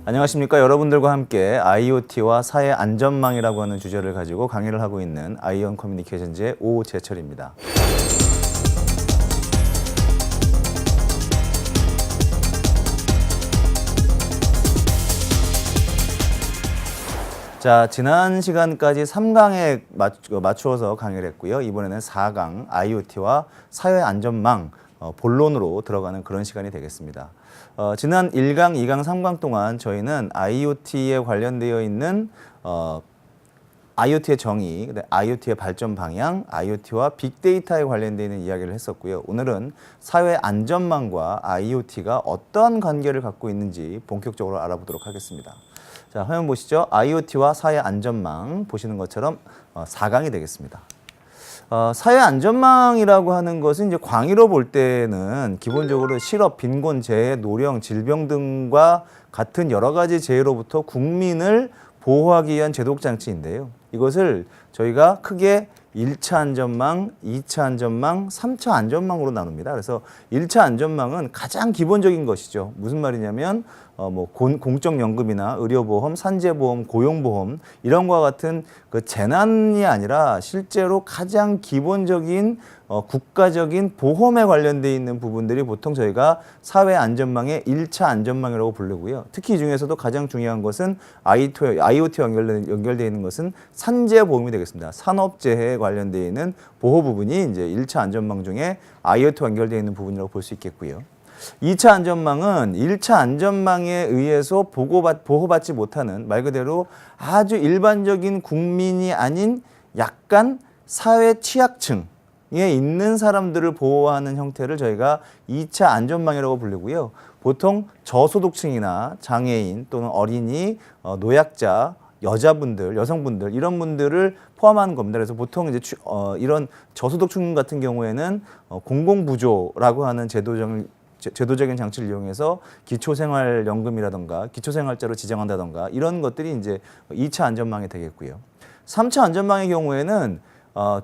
안녕하십니까. 여러분들과 함께 IoT와 사회 안전망이라고 하는 주제를 가지고 강의를 하고 있는 아이온 커뮤니케이션즈의 오재철입니다. 자, 지난 시간까지 3강에 맞추어서 강의를 했고요. 이번에는 4강 IoT와 사회 안전망 본론으로 들어가는 그런 시간이 되겠습니다. 지난 1강, 2강, 3강 동안 저희는 IoT에 관련되어 있는 IoT의 정의, IoT의 발전 방향, IoT와 빅데이터에 관련되어 있는 이야기를 했었고요. 오늘은 사회 안전망과 IoT가 어떠한 관계를 갖고 있는지 본격적으로 알아보도록 하겠습니다. 자, 화면 보시죠. IoT와 사회 안전망 보시는 것처럼 4강이 되겠습니다. 사회 안전망이라고 하는 것은 이제 광의로 볼 때는 기본적으로 실업, 빈곤, 재해, 노령, 질병 등과 같은 여러 가지 재해로부터 국민을 보호하기 위한 제도적 장치인데요. 이것을 저희가 크게 1차 안전망, 2차 안전망, 3차 안전망으로 나눕니다. 그래서 1차 안전망은 가장 기본적인 것이죠. 무슨 말이냐면 공적연금이나 의료보험, 산재보험, 고용보험 이런 것과 같은 그 재난이 아니라 실제로 가장 기본적인 국가적인 보험에 관련되어 있는 부분들이 보통 저희가 사회 안전망의 1차 안전망이라고 부르고요. 특히 이 중에서도 가장 중요한 것은 IoT와 연결되어 있는 것은 산재보험이 되겠습니다. 산업재해에 관련되어 있는 보호 부분이 이제 1차 안전망 중에 IoT와 연결되어 있는 부분이라고 볼 수 있겠고요. 2차 안전망은 1차 안전망에 의해서 보호받지 못하는 말 그대로 아주 일반적인 국민이 아닌 약간 사회 취약층에 있는 사람들을 보호하는 형태를 저희가 2차 안전망이라고 부르고요. 보통 저소득층이나 장애인 또는 어린이, 노약자, 여자분들, 여성분들 이런 분들을 포함하는 겁니다. 그래서 보통 이제 이런 저소득층 같은 경우에는 공공부조라고 하는 제도적인 장치를 이용해서 기초생활연금이라던가 기초생활자로 지정한다던가 이런 것들이 이제 2차 안전망이 되겠고요. 3차 안전망의 경우에는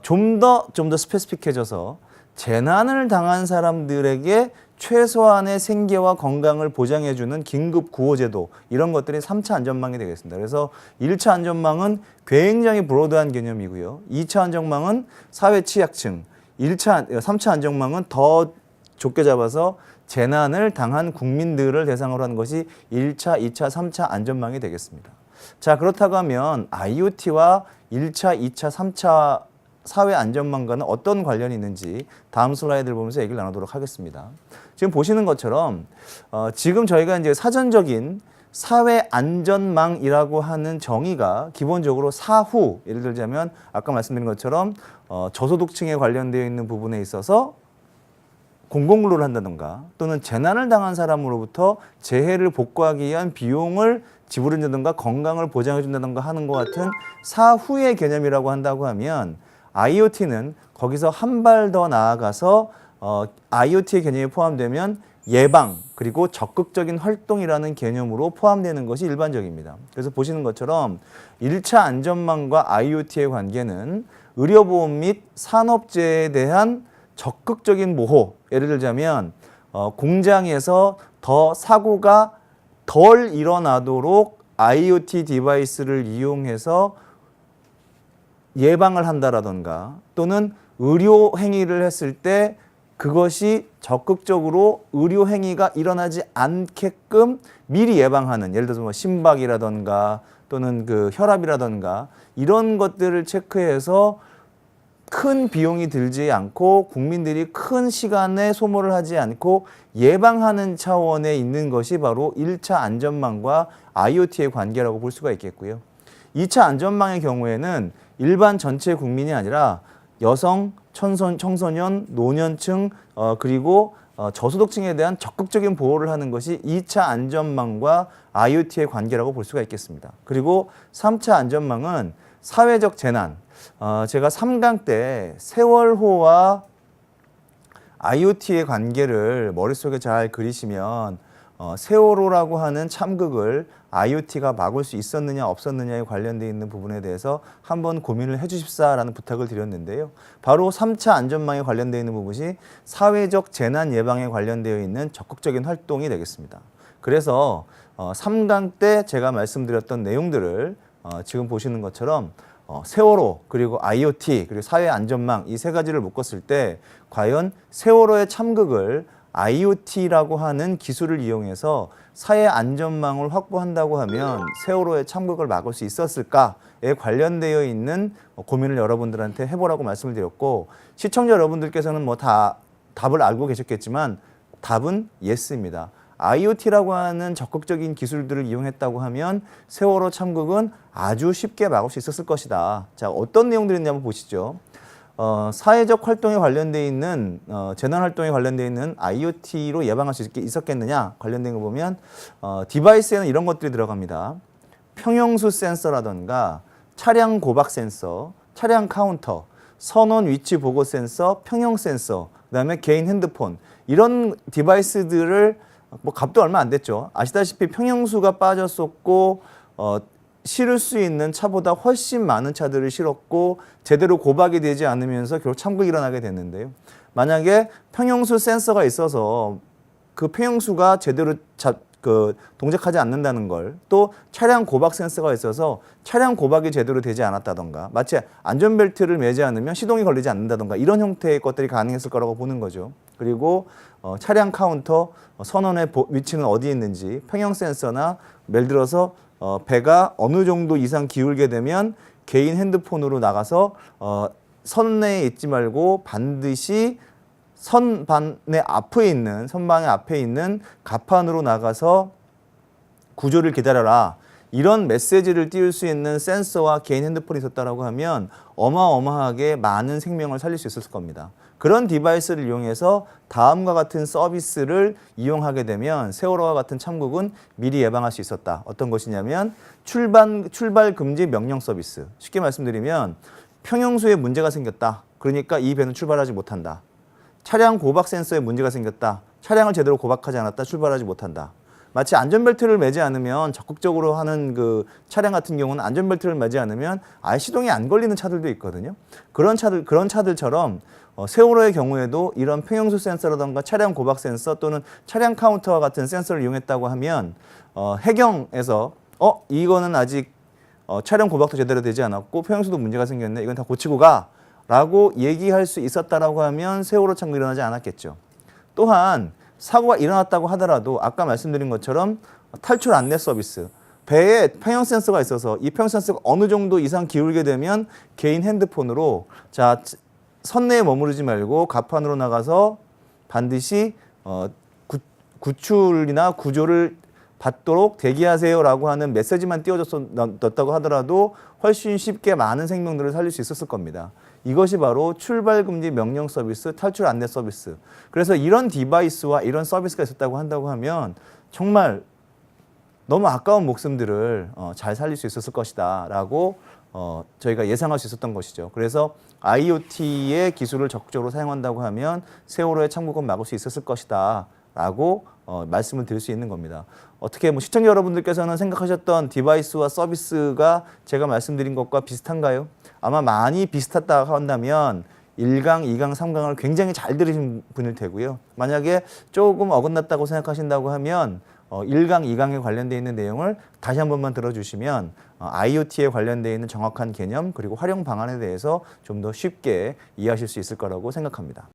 좀 더 스페시픽해져서 재난을 당한 사람들에게 최소한의 생계와 건강을 보장해주는 긴급 구호제도 이런 것들이 3차 안전망이 되겠습니다. 그래서 1차 안전망은 굉장히 브로드한 개념이고요. 2차 안전망은 사회 취약층, 3차 안전망은 더 좁게 잡아서 재난을 당한 국민들을 대상으로 하는 것이 1차, 2차, 3차 안전망이 되겠습니다. 자, 그렇다고 하면 IoT와 1차, 2차, 3차 사회 안전망과는 어떤 관련이 있는지 다음 슬라이드를 보면서 얘기를 나누도록 하겠습니다. 지금 보시는 것처럼 지금 저희가 이제 사전적인 사회 안전망이라고 하는 정의가 기본적으로 사후, 예를 들자면 아까 말씀드린 것처럼 저소득층에 관련되어 있는 부분에 있어서 공공근로를 한다던가 또는 재난을 당한 사람으로부터 재해를 복구하기 위한 비용을 지불한다던가 건강을 보장해 준다던가 하는 것 같은 사후의 개념이라고 한다고 하면 IoT는 거기서 한 발 더 나아가서 IoT의 개념이 포함되면 예방 그리고 적극적인 활동이라는 개념으로 포함되는 것이 일반적입니다. 그래서 보시는 것처럼 1차 안전망과 IoT의 관계는 의료보험 및 산업재해에 대한 적극적인 보호, 예를 들자면 공장에서 더 사고가 덜 일어나도록 IoT 디바이스를 이용해서 예방을 한다라던가 또는 의료 행위를 했을 때 그것이 적극적으로 의료 행위가 일어나지 않게끔 미리 예방하는, 예를 들어서 심박이라던가 또는 그 혈압이라던가 이런 것들을 체크해서 큰 비용이 들지 않고 국민들이 큰 시간에 소모를 하지 않고 예방하는 차원에 있는 것이 바로 1차 안전망과 IoT의 관계라고 볼 수가 있겠고요. 2차 안전망의 경우에는 일반 전체 국민이 아니라 여성, 청소년, 노년층 그리고 저소득층에 대한 적극적인 보호를 하는 것이 2차 안전망과 IoT의 관계라고 볼 수가 있겠습니다. 그리고 3차 안전망은 사회적 재난, 제가 3강 때 세월호와 IoT의 관계를 머릿속에 잘 그리시면 세월호라고 하는 참극을 IoT가 막을 수 있었느냐 없었느냐에 관련되어 있는 부분에 대해서 한번 고민을 해 주십사라는 부탁을 드렸는데요. 바로 3차 안전망에 관련되어 있는 부분이 사회적 재난 예방에 관련되어 있는 적극적인 활동이 되겠습니다. 그래서 3강 때 제가 말씀드렸던 내용들을 지금 보시는 것처럼 세월호 그리고 IoT 그리고 사회 안전망 이 세 가지를 묶었을 때 과연 세월호의 참극을 IoT라고 하는 기술을 이용해서 사회 안전망을 확보한다고 하면 세월호의 참극을 막을 수 있었을까에 관련되어 있는 고민을 여러분들한테 해보라고 말씀을 드렸고, 시청자 여러분들께서는 뭐 다 답을 알고 계셨겠지만 답은 예스입니다. IoT라고 하는 적극적인 기술들을 이용했다고 하면 세월호 참극은 아주 쉽게 막을 수 있었을 것이다. 자, 어떤 내용들이 있냐면 보시죠. 사회적 활동에 관련돼 있는 재난 활동에 관련돼 있는 IoT로 예방할 수 있었겠느냐 관련된 거 보면 디바이스에는 이런 것들이 들어갑니다. 평형수 센서라던가 차량 고박 센서, 차량 카운터, 선원 위치 보고 센서, 평형 센서, 그다음에 개인 핸드폰 이런 디바이스들을 뭐 값도 얼마 안 됐죠. 아시다시피 평형수가 빠졌었고 실을 수 있는 차보다 훨씬 많은 차들을 실었고 제대로 고박이 되지 않으면서 결국 참극이 일어나게 됐는데요. 만약에 평형수 센서가 있어서 그 평형수가 제대로 동작하지 않는다는 걸, 또 차량 고박 센서가 있어서 차량 고박이 제대로 되지 않았다던가, 마치 안전벨트를 매지 않으면 시동이 걸리지 않는다던가 이런 형태의 것들이 가능했을 거라고 보는 거죠. 그리고 차량 카운터, 선원의 위치는 어디에 있는지, 평형 센서나 예를 들어서 배가 어느 정도 이상 기울게 되면 개인 핸드폰으로 나가서 선내에 있지 말고 반드시 선반의 앞에 있는 갑판으로 나가서 구조를 기다려라. 이런 메시지를 띄울 수 있는 센서와 개인 핸드폰이 있었다라고 하면 어마어마하게 많은 생명을 살릴 수 있었을 겁니다. 그런 디바이스를 이용해서 다음과 같은 서비스를 이용하게 되면 세월호와 같은 참극은 미리 예방할 수 있었다. 어떤 것이냐면 출발 금지 명령 서비스. 쉽게 말씀드리면 평형수에 문제가 생겼다. 그러니까 이 배는 출발하지 못한다. 차량 고박 센서에 문제가 생겼다. 차량을 제대로 고박하지 않았다. 출발하지 못한다. 마치 안전벨트를 매지 않으면 적극적으로 하는 그 차량 같은 경우는 안전벨트를 매지 않으면 아예 시동이 안 걸리는 차들도 있거든요. 그런 차들처럼 세월호의 경우에도 이런 평형수 센서라든가 차량 고박 센서 또는 차량 카운터와 같은 센서를 이용했다고 하면 해경에서 이거는 아직 차량 고박도 제대로 되지 않았고 평형수도 문제가 생겼네. 이건 다 고치고 가. 라고 얘기할 수 있었다라고 하면 세월호 참극이 일어나지 않았겠죠. 또한 사고가 일어났다고 하더라도 아까 말씀드린 것처럼 탈출 안내 서비스. 배에 평형 센서가 있어서 이 평형 센서가 어느 정도 이상 기울게 되면 개인 핸드폰으로 자 선내에 머무르지 말고 갑판으로 나가서 반드시 구출이나 구조를 받도록 대기하세요라고 하는 메시지만 띄워줬다고 하더라도 훨씬 쉽게 많은 생명들을 살릴 수 있었을 겁니다. 이것이 바로 출발금지 명령 서비스, 탈출 안내 서비스. 그래서 이런 디바이스와 이런 서비스가 있었다고 한다고 하면 정말 너무 아까운 목숨들을 잘 살릴 수 있었을 것이다 라고 저희가 예상할 수 있었던 것이죠. 그래서 IoT의 기술을 적극적으로 사용한다고 하면 세월호의 참극은 막을 수 있었을 것이다 라고 말씀을 드릴 수 있는 겁니다. 어떻게 시청자 여러분들께서는 생각하셨던 디바이스와 서비스가 제가 말씀드린 것과 비슷한가요? 아마 많이 비슷하다고 한다면 1강, 2강, 3강을 굉장히 잘 들으신 분일 테고요. 만약에 조금 어긋났다고 생각하신다고 하면 1강, 2강에 관련되어 있는 내용을 다시 한 번만 들어주시면 IoT에 관련되어 있는 정확한 개념 그리고 활용 방안에 대해서 좀 더 쉽게 이해하실 수 있을 거라고 생각합니다.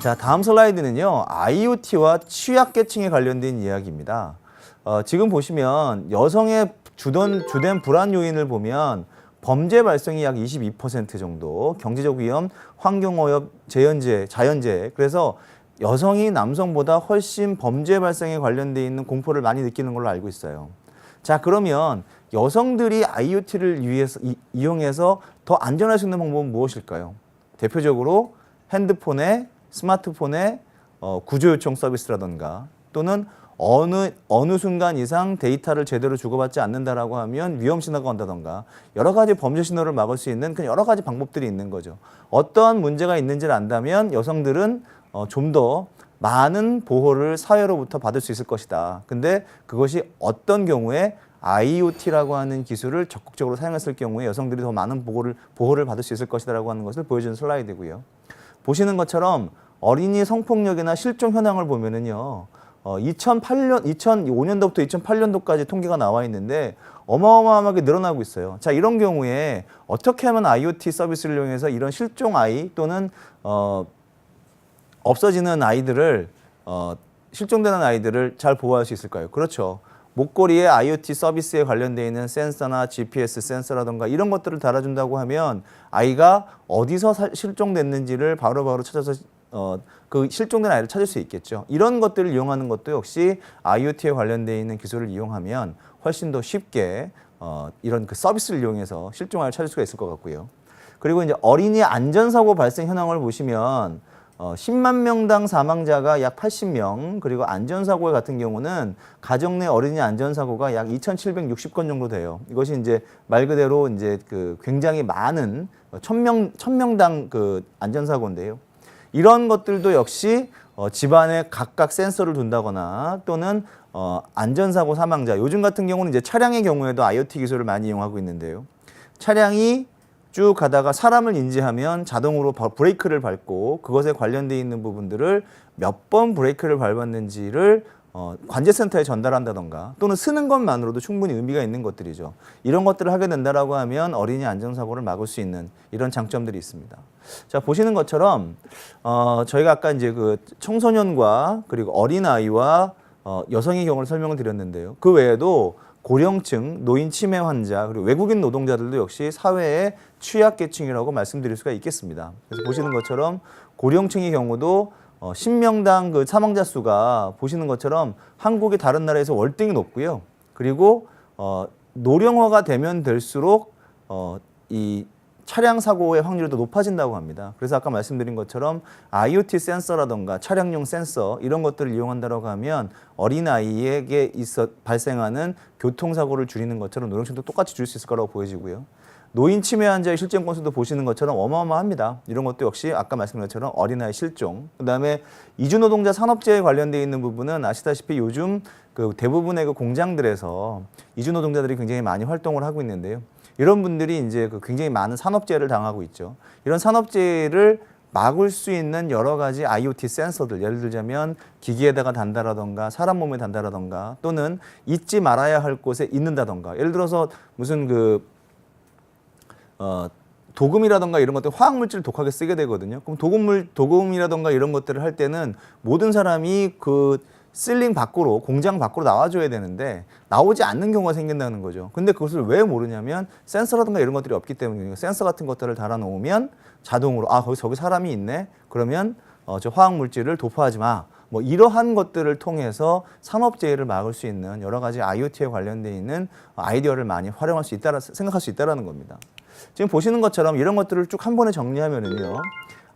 자, 다음 슬라이드는요. IoT와 취약계층에 관련된 이야기입니다. 지금 보시면 여성의 주된 불안 요인을 보면 범죄 발생이 약 22% 정도, 경제적 위험, 환경오염, 자연재해. 그래서 여성이 남성보다 훨씬 범죄 발생에 관련돼 있는 공포를 많이 느끼는 걸로 알고 있어요. 자, 그러면 여성들이 IoT를 이용해서 더 안전할 수 있는 방법은 무엇일까요? 대표적으로 핸드폰에 스마트폰의 구조 요청 서비스라든가 또는 어느 순간 이상 데이터를 제대로 주고받지 않는다라고 하면 위험 신호가 온다던가 여러 가지 범죄 신호를 막을 수 있는 그런 여러 가지 방법들이 있는 거죠. 어떠한 문제가 있는지를 안다면 여성들은 좀 더 많은 보호를 사회로부터 받을 수 있을 것이다. 근데 그것이 어떤 경우에 IoT라고 하는 기술을 적극적으로 사용했을 경우에 여성들이 더 많은 보호를 받을 수 있을 것이다라고 하는 것을 보여주는 슬라이드고요. 보시는 것처럼 어린이 성폭력이나 실종 현황을 보면은요. 2005년도부터 2008년도까지 통계가 나와 있는데 어마어마하게 늘어나고 있어요. 자, 이런 경우에 어떻게 하면 IoT 서비스를 이용해서 이런 실종 아이 또는 없어지는 아이들을 실종되는 아이들을 잘 보호할 수 있을까요? 그렇죠. 목걸이에 IoT 서비스에 관련되어 있는 센서나 GPS 센서라든가 이런 것들을 달아준다고 하면 아이가 어디서 실종됐는지를 바로바로 찾아서 그 실종된 아이를 찾을 수 있겠죠. 이런 것들을 이용하는 것도 역시 IoT에 관련되어 있는 기술을 이용하면 훨씬 더 쉽게 이런 그 서비스를 이용해서 실종 아이를 찾을 수가 있을 것 같고요. 그리고 이제 어린이 안전사고 발생 현황을 보시면 10만 명당 사망자가 약 80명, 그리고 안전사고 같은 경우는 가정 내 어린이 안전사고가 약 2,760건 정도 돼요. 이것이 이제 말 그대로 이제 그 굉장히 많은 1,000명당 그 안전사고인데요. 이런 것들도 역시 집안에 각각 센서를 둔다거나 또는 안전사고 사망자, 요즘 같은 경우는 이제 차량의 경우에도 IoT 기술을 많이 이용하고 있는데요. 차량이 쭉 가다가 사람을 인지하면 자동으로 브레이크를 밟고 그것에 관련되어 있는 부분들을 몇 번 브레이크를 밟았는지를 관제센터에 전달한다던가 또는 쓰는 것만으로도 충분히 의미가 있는 것들이죠. 이런 것들을 하게 된다라고 하면 어린이 안전사고를 막을 수 있는 이런 장점들이 있습니다. 자, 보시는 것처럼 저희가 아까 이제 그 청소년과 그리고 어린아이와 여성의 경우를 설명을 드렸는데요. 그 외에도 고령층, 노인 치매 환자, 그리고 외국인 노동자들도 역시 사회의 취약계층이라고 말씀드릴 수가 있겠습니다. 그래서 보시는 것처럼 고령층의 경우도 10명당 그 사망자 수가 보시는 것처럼 한국이 다른 나라에서 월등히 높고요. 그리고 노령화가 되면 될수록 이 차량 사고의 확률도 높아진다고 합니다. 그래서 아까 말씀드린 것처럼 IoT 센서라던가 차량용 센서 이런 것들을 이용한다고 하면 어린아이에게 발생하는 교통사고를 줄이는 것처럼 노령층도 똑같이 줄일 수 있을 거라고 보여지고요. 노인 치매 환자의 실종 건수도 보시는 것처럼 어마어마합니다. 이런 것도 역시 아까 말씀드린 것처럼 어린아이 실종, 그다음에 이주노동자 산업재해에 관련되어 있는 부분은 아시다시피 요즘 그 대부분의 그 공장들에서 이주노동자들이 굉장히 많이 활동을 하고 있는데요. 이런 분들이 이제 그 굉장히 많은 산업재해를 당하고 있죠. 이런 산업재해를 막을 수 있는 여러 가지 IoT 센서들, 예를 들자면 기기에다가 단다라던가 사람 몸에 단다라던가 또는 잊지 말아야 할 곳에 있는다던가, 예를 들어서 무슨 그 도금이라던가 이런 것들 화학물질을 독하게 쓰게 되거든요. 그럼 도금이라던가 이런 것들을 할 때는 모든 사람이 그 실링 밖으로, 공장 밖으로 나와줘야 되는데 나오지 않는 경우가 생긴다는 거죠. 근데 그것을 왜 모르냐면 센서라든가 이런 것들이 없기 때문이에요. 센서 같은 것들을 달아놓으면 자동으로 저기 사람이 있네. 그러면 저 화학물질을 도포하지 마. 뭐 이러한 것들을 통해서 산업재해를 막을 수 있는 여러 가지 IoT에 관련되어 있는 아이디어를 많이 활용할 수 있다, 생각할 수 있다는 겁니다. 지금 보시는 것처럼 이런 것들을 쭉 한 번에 정리하면은요.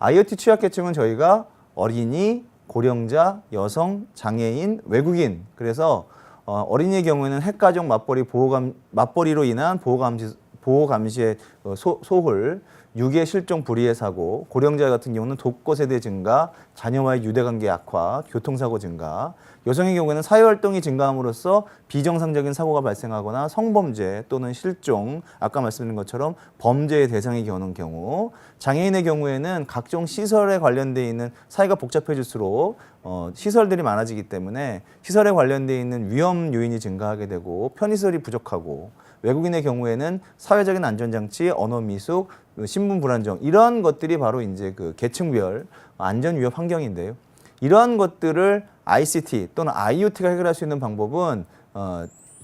IoT 취약계층은 저희가 어린이, 고령자, 여성, 장애인, 외국인. 그래서 어린이의 경우에는 핵가족 맞벌이로 인한 보호감시의 소홀, 유괴 실종 불의의 사고, 고령자 같은 경우는 독거 세대 증가, 자녀와의 유대관계 악화, 교통사고 증가, 여성의 경우에는 사회활동이 증가함으로써 비정상적인 사고가 발생하거나 성범죄 또는 실종, 아까 말씀드린 것처럼 범죄의 대상이 되는 경우, 장애인의 경우에는 각종 시설에 관련되어 있는 사회가 복잡해질수록 시설들이 많아지기 때문에 시설에 관련되어 있는 위험 요인이 증가하게 되고 편의시설이 부족하고, 외국인의 경우에는 사회적인 안전장치, 언어 미숙, 신분 불안정, 이러한 것들이 바로 이제 그 계층별 안전 위협 환경인데요. 이러한 것들을 ICT 또는 IoT가 해결할 수 있는 방법은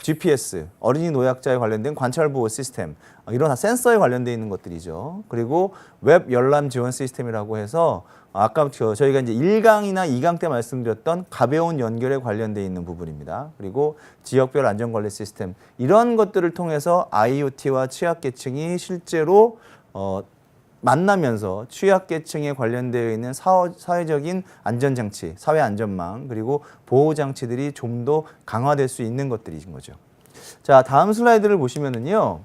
GPS, 어린이 노약자에 관련된 관찰 보호 시스템, 이런 센서에 관련되어 있는 것들이죠. 그리고 웹 열람 지원 시스템이라고 해서 아까 저희가 이제 1강이나 2강 때 말씀드렸던 가벼운 연결에 관련되어 있는 부분입니다. 그리고 지역별 안전관리 시스템, 이런 것들을 통해서 IoT와 취약계층이 실제로 만나면서 취약계층에 관련되어 있는 사회적인 안전장치, 사회안전망, 그리고 보호장치들이 좀 더 강화될 수 있는 것들인 거죠. 자, 다음 슬라이드를 보시면은요,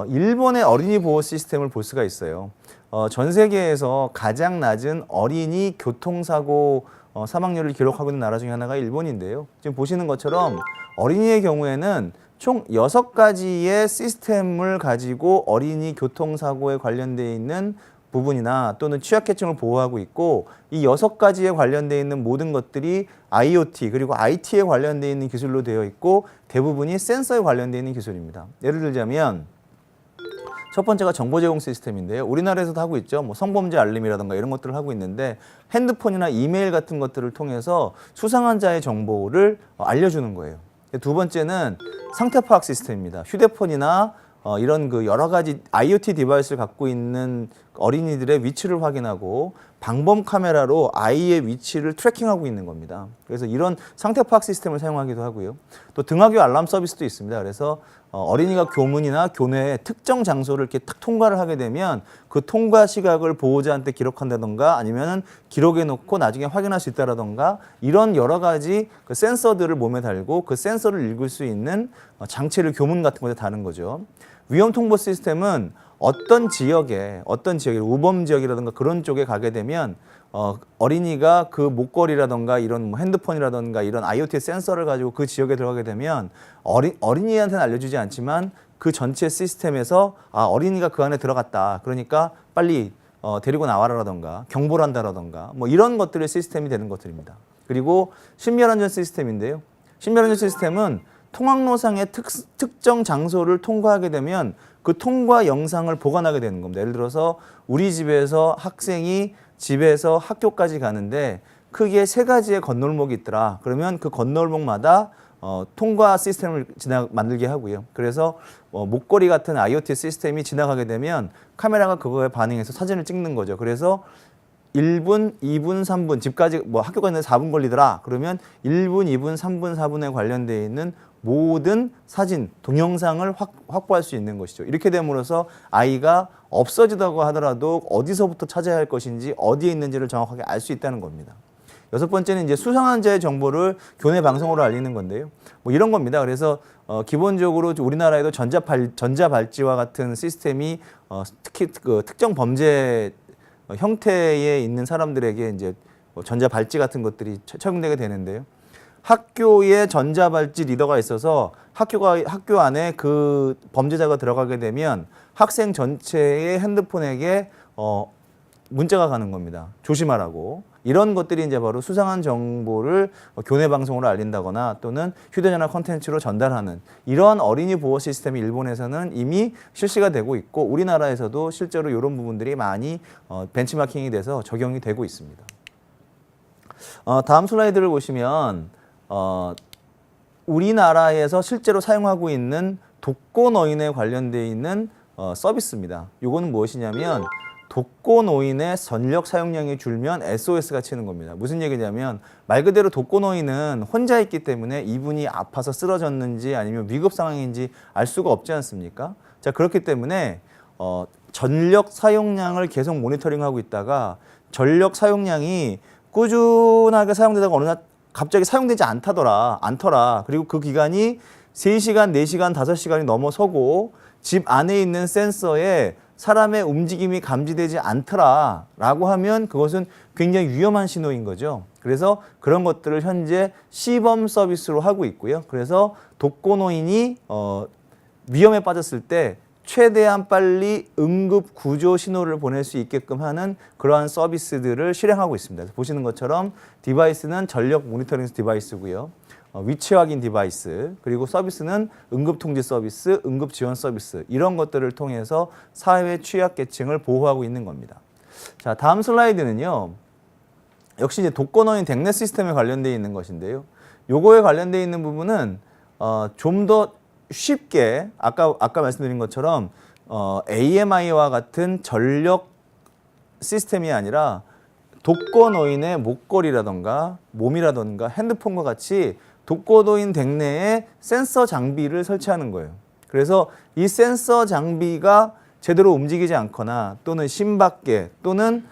일본의 어린이 보호 시스템을 볼 수가 있어요. 전 세계에서 가장 낮은 어린이 교통사고 사망률을 기록하고 있는 나라 중에 하나가 일본인데요. 지금 보시는 것처럼 어린이의 경우에는 총 6가지의 시스템을 가지고 어린이 교통사고에 관련되어 있는 부분이나 또는 취약계층을 보호하고 있고, 이 6가지에 관련되어 있는 모든 것들이 IoT 그리고 IT에 관련되어 있는 기술로 되어 있고 대부분이 센서에 관련되어 있는 기술입니다. 예를 들자면 첫 번째가 정보 제공 시스템인데요. 우리나라에서도 하고 있죠. 뭐 성범죄 알림이라든가 이런 것들을 하고 있는데 핸드폰이나 이메일 같은 것들을 통해서 수상한 자의 정보를 알려주는 거예요. 두 번째는 상태 파악 시스템입니다. 휴대폰이나 이런 그 여러 가지 IoT 디바이스를 갖고 있는 어린이들의 위치를 확인하고 방범 카메라로 아이의 위치를 트래킹하고 있는 겁니다. 그래서 이런 상태 파악 시스템을 사용하기도 하고요. 또 등하교 알람 서비스도 있습니다. 그래서 어린이가 교문이나 교내에 특정 장소를 이렇게 탁 통과를 하게 되면 그 통과 시각을 보호자한테 기록한다던가 아니면은 기록해 놓고 나중에 확인할 수 있다라던가 이런 여러 가지 그 센서들을 몸에 달고 그 센서를 읽을 수 있는 장치를 교문 같은 곳에 다는 거죠. 위험 통보 시스템은 어떤 지역에 우범 지역이라든가 그런 쪽에 가게 되면 어린이가 그 목걸이라든가 이런 뭐 핸드폰이라든가 이런 IoT 센서를 가지고 그 지역에 들어가게 되면 어린이한테는 알려주지 않지만 그 전체 시스템에서 어린이가 그 안에 들어갔다. 그러니까 빨리 데리고 나와라라든가 경보를 한다라든가 뭐 이런 것들의 시스템이 되는 것들입니다. 그리고 신별안전 시스템인데요. 신별안전 시스템은 통학로상의 특정 장소를 통과하게 되면 그 통과 영상을 보관하게 되는 겁니다. 예를 들어서 우리 집에서 학생이 집에서 학교까지 가는데 크게 3가지의 건널목이 있더라. 그러면 그 건널목마다 통과 시스템을 만들게 하고요. 그래서 목걸이 같은 IoT 시스템이 지나가게 되면 카메라가 그거에 반응해서 사진을 찍는 거죠. 그래서 1분, 2분, 3분, 집까지 학교까지 있는데 4분 걸리더라. 그러면 1분, 2분, 3분, 4분에 관련되어 있는 모든 사진, 동영상을 확보할 수 있는 것이죠. 이렇게 됨으로써 아이가 없어지다고 하더라도 어디서부터 찾아야 할 것인지 어디에 있는지를 정확하게 알 수 있다는 겁니다. 6번째는 이제 수상한 자의 정보를 교내 방송으로 알리는 건데요. 뭐 이런 겁니다. 그래서 기본적으로 우리나라에도 전자발찌와 같은 시스템이 특히 그 특정 범죄 형태에 있는 사람들에게 이제 전자발찌 같은 것들이 적용되게 되는데요. 학교에 전자발찌 리더가 있어서 학교 안에 그 범죄자가 들어가게 되면 학생 전체의 핸드폰에게 문자가 가는 겁니다. 조심하라고. 이런 것들이 이제 바로 수상한 정보를 교내 방송으로 알린다거나 또는 휴대전화 콘텐츠로 전달하는 이런 어린이 보호 시스템이 일본에서는 이미 실시가 되고 있고 우리나라에서도 실제로 이런 부분들이 많이 벤치마킹이 돼서 적용이 되고 있습니다. 다음 슬라이드를 보시면 우리나라에서 실제로 사용하고 있는 독거노인에 관련되어 있는 서비스입니다. 이거는 무엇이냐면 독거노인의 전력 사용량이 줄면 SOS가 치는 겁니다. 무슨 얘기냐면 말 그대로 독거노인은 혼자 있기 때문에 이분이 아파서 쓰러졌는지 아니면 위급 상황인지 알 수가 없지 않습니까? 자, 그렇기 때문에 전력 사용량을 계속 모니터링하고 있다가 전력 사용량이 꾸준하게 사용되다가 어느 날 갑자기 사용되지 않더라. 그리고 그 기간이 3시간, 4시간, 5시간이 넘어서고 집 안에 있는 센서에 사람의 움직임이 감지되지 않더라라고 하면 그것은 굉장히 위험한 신호인 거죠. 그래서 그런 것들을 현재 시범 서비스로 하고 있고요. 그래서 독거노인이 위험에 빠졌을 때 최대한 빨리 응급 구조 신호를 보낼 수 있게끔 하는 그러한 서비스들을 실행하고 있습니다. 그래서 보시는 것처럼 디바이스는 전력 모니터링 디바이스고요. 위치 확인 디바이스, 그리고 서비스는 응급 통지 서비스, 응급 지원 서비스 이런 것들을 통해서 사회 취약계층을 보호하고 있는 겁니다. 자, 다음 슬라이드는요. 역시 이제 독거노인 댁내 시스템에 관련되어 있는 것인데요. 요거에 관련되어 있는 부분은 좀 더 쉽게 아까 말씀드린 것처럼 AMI와 같은 전력 시스템이 아니라 독거노인의 목걸이라던가 몸이라던가 핸드폰과 같이 독거노인 댁내에 센서 장비를 설치하는 거예요. 그래서 이 센서 장비가 제대로 움직이지 않거나 또는 심박계 또는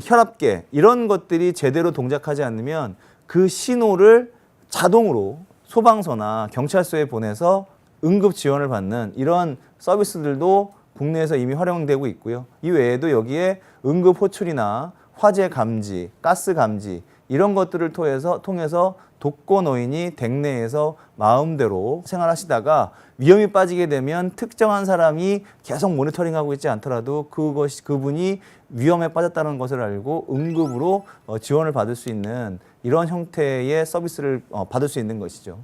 혈압계 이런 것들이 제대로 동작하지 않으면 그 신호를 자동으로 소방서나 경찰서에 보내서 응급 지원을 받는 이런 서비스들도 국내에서 이미 활용되고 있고요. 이 외에도 여기에 응급 호출이나 화재 감지, 가스 감지 이런 것들을 통해서 독거노인이 댁내에서 마음대로 생활하시다가 위험이 빠지게 되면 특정한 사람이 계속 모니터링하고 있지 않더라도 그분이 위험에 빠졌다는 것을 알고 응급으로 지원을 받을 수 있는 이런 형태의 서비스를 받을 수 있는 것이죠.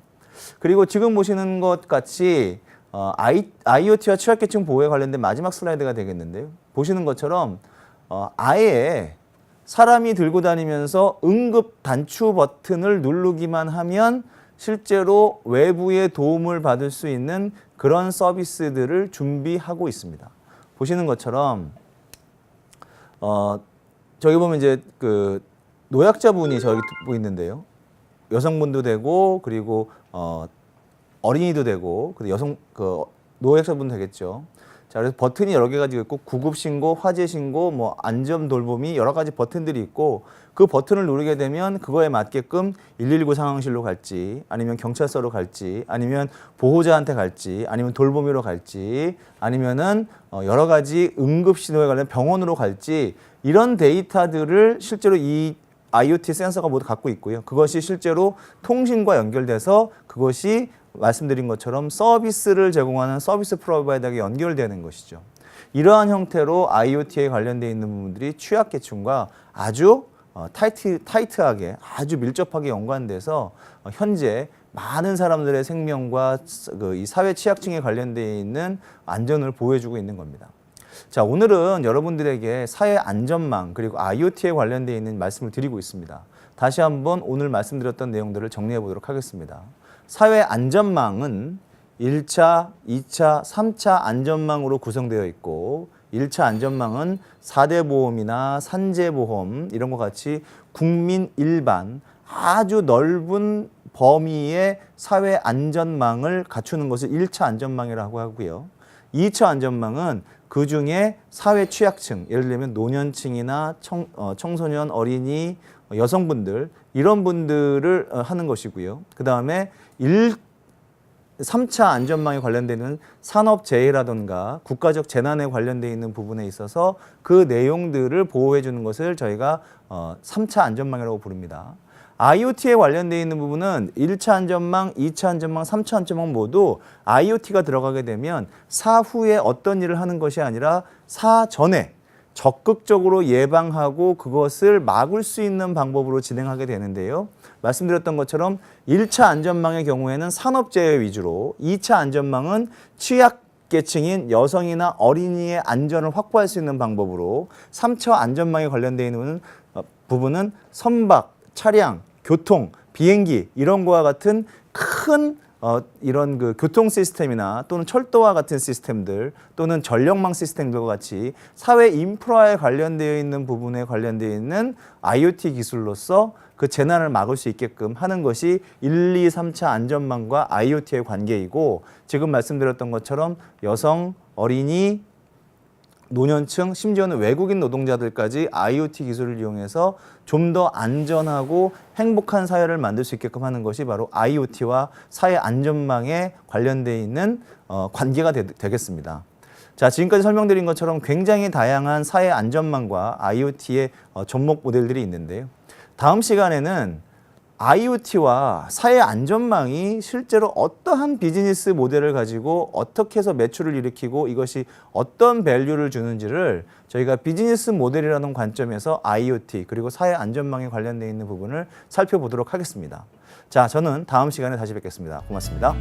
그리고 지금 보시는 것 같이 IoT와 취약계층 보호에 관련된 마지막 슬라이드가 되겠는데요. 보시는 것처럼 아예 사람이 들고 다니면서 응급 단추 버튼을 누르기만 하면 실제로 외부의 도움을 받을 수 있는 그런 서비스들을 준비하고 있습니다. 보시는 것처럼 저기 보면 이제 그 노약자분이 저기 보이는데요. 여성분도 되고 그리고 어린이도 되고 그리고 노약자분 되겠죠. 자, 그래서 버튼이 여러 개가 있고 구급 신고, 화재 신고, 뭐 안전 돌봄이 여러 가지 버튼들이 있고 그 버튼을 누르게 되면 그거에 맞게끔 119 상황실로 갈지 아니면 경찰서로 갈지 아니면 보호자한테 갈지 아니면 돌보미로 갈지 아니면은 여러 가지 응급 신호에 관련 병원으로 갈지 이런 데이터들을 실제로 이 IoT 센서가 모두 갖고 있고요. 그것이 실제로 통신과 연결돼서 그것이 말씀드린 것처럼 서비스를 제공하는 서비스 프로바이더에게 연결되는 것이죠. 이러한 형태로 IoT에 관련되어 있는 부분들이 취약계층과 아주 타이트하게 아주 밀접하게 연관돼서 현재 많은 사람들의 생명과 이 사회 취약층에 관련되어 있는 안전을 보호해주고 있는 겁니다. 자, 오늘은 여러분들에게 사회 안전망 그리고 IoT에 관련되어 있는 말씀을 드리고 있습니다. 다시 한번 오늘 말씀드렸던 내용들을 정리해 보도록 하겠습니다. 사회 안전망은 1차, 2차, 3차 안전망으로 구성되어 있고 1차 안전망은 4대 보험이나 산재보험 이런 것 같이 국민 일반 아주 넓은 범위의 사회 안전망을 갖추는 것을 1차 안전망이라고 하고요. 2차 안전망은 그중에 사회 취약층, 예를 들면 노년층이나 청소년, 어린이, 여성분들 이런 분들을 하는 것이고요. 그 다음에 3차 안전망에 관련되는 산업재해라든가 국가적 재난에 관련되어 있는 부분에 있어서 그 내용들을 보호해 주는 것을 저희가 3차 안전망이라고 부릅니다. IoT에 관련되어 있는 부분은 1차 안전망, 2차 안전망, 3차 안전망 모두 IoT가 들어가게 되면 사후에 어떤 일을 하는 것이 아니라 사전에 적극적으로 예방하고 그것을 막을 수 있는 방법으로 진행하게 되는데요. 말씀드렸던 것처럼 1차 안전망의 경우에는 산업재해 위주로 2차 안전망은 취약계층인 여성이나 어린이의 안전을 확보할 수 있는 방법으로 3차 안전망에 관련되어 있는 부분은 선박, 차량, 교통, 비행기 이런 거와 같은 큰 이런 그 교통 시스템이나 또는 철도와 같은 시스템들 또는 전력망 시스템들과 같이 사회 인프라에 관련되어 있는 부분에 관련되어 있는 IoT 기술로서 그 재난을 막을 수 있게끔 하는 것이 1, 2, 3차 안전망과 IoT의 관계이고 지금 말씀드렸던 것처럼 여성, 어린이, 노년층, 심지어는 외국인 노동자들까지 IoT 기술을 이용해서 좀 더 안전하고 행복한 사회를 만들 수 있게끔 하는 것이 바로 IoT와 사회 안전망에 관련되어 있는 관계가 되겠습니다. 자, 지금까지 설명드린 것처럼 굉장히 다양한 사회 안전망과 IoT의 접목 모델들이 있는데요. 다음 시간에는 IoT와 사회 안전망이 실제로 어떠한 비즈니스 모델을 가지고 어떻게 해서 매출을 일으키고 이것이 어떤 밸류를 주는지를 저희가 비즈니스 모델이라는 관점에서 IoT 그리고 사회 안전망에 관련되어 있는 부분을 살펴보도록 하겠습니다. 자, 저는 다음 시간에 다시 뵙겠습니다. 고맙습니다.